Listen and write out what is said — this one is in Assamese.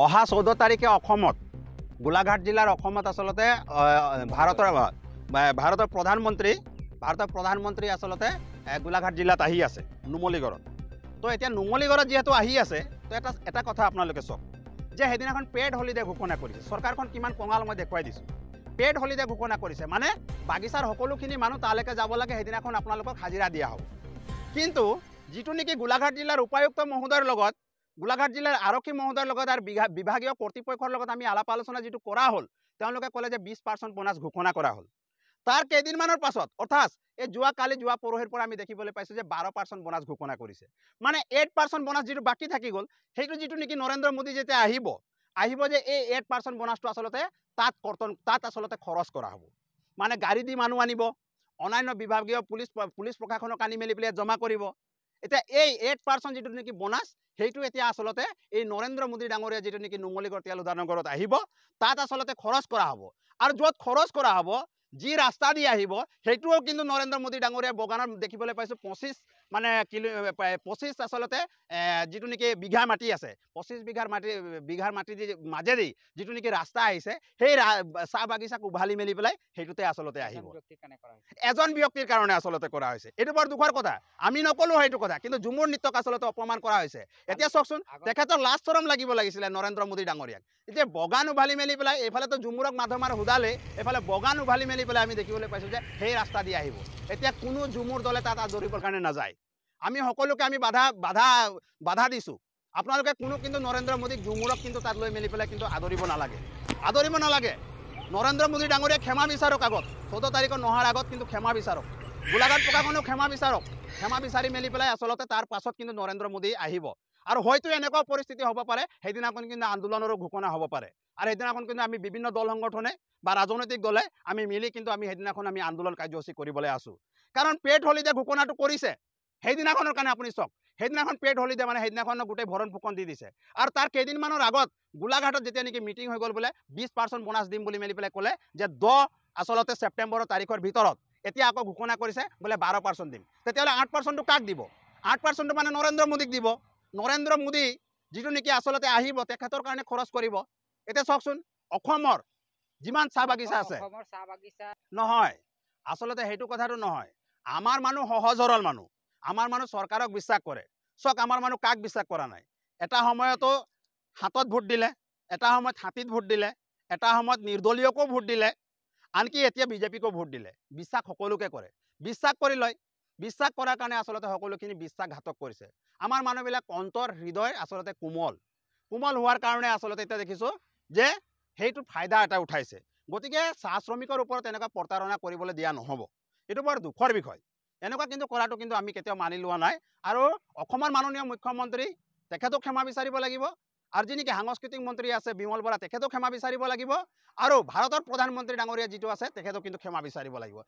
অহা 14 তাৰিখে অসমত গোলাঘাট জিলাৰ অসমত আচলতে ভাৰতৰ প্ৰধানমন্ত্ৰী আচলতে গোলাঘাট জিলাত আহি আছে নুমলীগড়ত। তো এতিয়া নুমলীগড়ত যেহেতু আহি আছে তো এটা কথা আপোনালোকে চাওক যে সেইদিনাখন পেড হলিডে ঘোষণা কৰিছে। চৰকাৰখন কিমান কঙাল মই দেখুৱাই দিছোঁ। পেড হলিডে ঘোষণা কৰিছে মানে বাগিচাৰ সকলোখিনি মানুহ তালৈকে যাব লাগে, সেইদিনাখন আপোনালোকক হাজিৰা দিয়া হ'ব। কিন্তু যিটো নেকি গোলাঘাট জিলাৰ উপায়ুক্ত মহোদয়ৰ লগত, গোলাঘাট জিলাৰ আৰক্ষী মহোদয়ৰ লগত আৰু বিভাগীয় কৰ্তৃপক্ষৰ লগত আমি আলাপ আলোচনা যিটো কৰা হ'ল, তেওঁলোকে ক'লে যে 20% বোনাছ ঘোষণা কৰা হ'ল। তাৰ কেইদিনমানৰ পাছত অৰ্থাৎ এই যোৱা পৰহিৰ পৰা আমি দেখিবলৈ পাইছোঁ যে 12% বোনাছ ঘোষণা কৰিছে। মানে 8% বোনাছ যিটো বাকী থাকি গ'ল, সেইটো যিটো নেকি নৰেন্দ্ৰ মোদী যেতিয়া আহিব যে এই 8% বোনাছটো আচলতে তাত আচলতে খৰচ কৰা হ'ব। মানে গাড়ী দি মানুহ আনিব, অন্যান্য বিভাগীয় পুলিচ প্ৰশাসনক আনি মেলি পেলাই জমা কৰিব। এতিয়া এই 8% যিটো নেকি বোনাছ, সেইটো এতিয়া আচলতে এই নৰেন্দ্ৰ মোদী ডাঙৰীয়া যিটো নেকি নুমলীগড় তেল উদ্যানগৰত আহিব, তাত আচলতে খৰচ কৰা হ'ব। আৰু য'ত খৰচ কৰা হ'ব, যি ৰাস্তা দি আহিব, সেইটোও কিন্তু নৰেন্দ্ৰ মোদী ডাঙৰীয়া বগানত দেখিবলৈ পাইছোঁ 25 আচলতে যিটো নেকি বিঘা মাটি আছে, 25 বিঘাৰ মাটি মাজেদি যিটো নেকি ৰাস্তা আহিছে, সেই চাহ বাগিচাক উভালি মেলি পেলাই সেইটোতে আচলতে আহিব। এজন ব্যক্তিৰ কাৰণে আচলতে কৰা হৈছে। এইটো বৰ দুখৰ কথা, আমি নকলো সেইটো কথা, কিন্তু ঝুমুৰ নৃত্যক আচলতে অপমান কৰা হৈছে। এতিয়া চাওকচোন, তেখেতৰ লাজ চৰম লাগিব লাগিছিলে নৰেন্দ্ৰ মোদী ডাঙৰীয়াক। এতিয়া বগান উভালি মেলি পেলাই এইফালেতো ঝুমুৰক মাধমাৰ সোধালে, এইফালে বগান উভালি মেলি পেলাই আমি দেখিবলৈ পাইছোঁ যে সেই ৰাস্তা দি আহিব। এতিয়া কোনো ঝুমুৰ দলে তাত আদৰিবৰ কাৰণে নাযায়। আমি সকলোকে আমি বাধা দিছোঁ। আপোনালোকে কোনো কিন্তু নৰেন্দ্ৰ মোদীক ঝুমুৰক কিন্তু তাত লৈ মেলি পেলাই কিন্তু আদৰিব নালাগে। নৰেন্দ্ৰ মোদী ডাঙৰীয়াই ক্ষমা বিচাৰক আগত, 14 তাৰিখত নহাৰ আগত কিন্তু ক্ষমা বিচাৰক। গোলাঘাট প্ৰশাসনেও ক্ষমা বিচাৰক। ক্ষমা বিচাৰি মেলি পেলাই আচলতে তাৰ পাছত কিন্তু নৰেন্দ্ৰ মোদী আহিব। আৰু হয়তো এনেকুৱা পৰিস্থিতি হ'ব পাৰে, সেইদিনাখন কিন্তু আন্দোলনৰো ঘোষণা হ'ব পাৰে। আৰু সেইদিনাখন কিন্তু আমি বিভিন্ন দল সংগঠনে বা ৰাজনৈতিক দলে আমি মিলি কিন্তু সেইদিনাখন আমি আন্দোলন কাৰ্যসূচী কৰিবলৈ আছোঁ। কাৰণ পেড হলিডে ঘোষণাটো কৰিছে সেইদিনাখনৰ কাৰণে। আপুনি চাওক, সেইদিনাখন পেড হলিডে মানে সেইদিনাখন গোটেই ভৰণ পোষণ দি দিছে। আৰু তাৰ কেইদিনমানৰ আগত গোলাঘাটত যেতিয়া নেকি মিটিং হৈ গ'ল, বোলে 20% বোনাছ দিম বুলি মেলি পেলাই ক'লে যে 10 আচলতে ছেপ্টেম্বৰৰ তাৰিখৰ ভিতৰত। এতিয়া আকৌ ঘোষণা কৰিছে বোলে 12% দিম। তেতিয়াহ'লে 8%টো কাক দিব? 8%টো মানে নৰেন্দ্ৰ মোদীক দিব। নৰেন্দ্ৰ মোদী যিটো নেকি আচলতে আহিব, তেখেতৰ কাৰণে খৰচ কৰিব। এতিয়া চাওকচোন, অসমৰ যিমান চাহ বাগিচা আছে নহয়, আচলতে সেইটো কথাটো নহয়। আমাৰ মানুহ সহজ সৰল মানুহ, আমাৰ মানুহ চৰকাৰক বিশ্বাস কৰে। চাওক, আমাৰ মানুহ কাক বিশ্বাস কৰা নাই? এটা সময়তো হাতত ভোট দিলে, এটা সময়ত হাতীত ভোট দিলে, এটা সময়ত নিৰ্দলীয়কো ভোট দিলে, আনকি এতিয়া বিজেপিকো ভোট দিলে। বিশ্বাস সকলোকে কৰে, বিশ্বাস কৰি লয়। বিশ্বাস কৰাৰ কাৰণে আচলতে সকলোখিনি বিশ্বাসঘাতক কৰিছে। আমাৰ মানুহবিলাক অন্তৰ হৃদয় আচলতে কোমল হোৱাৰ কাৰণে আচলতে এতিয়া দেখিছোঁ যে সেইটো ফাইদা এটা উঠাইছে। গতিকে চাহ শ্ৰমিকৰ ওপৰত এনেকুৱা প্ৰতাৰণা কৰিবলৈ দিয়া নহ'ব। এইটো বৰ দুখৰ বিষয়। এনেকুৱা কিন্তু কৰাটো কিন্তু আমি কেতিয়াও মানি লোৱা নাই। আৰু অসমৰ মাননীয় মুখ্যমন্ত্ৰী তেখেতো ক্ষমা বিচাৰিব লাগিব। আৰু যি নেকি সাংস্কৃতিক মন্ত্ৰী আছে বিমল বৰা, তেখেতো ক্ষমা বিচাৰিব লাগিব। আৰু ভাৰতৰ প্ৰধানমন্ত্ৰী ডাঙৰীয়া যিটো আছে, তেখেতো কিন্তু ক্ষমা বিচাৰিব লাগিব।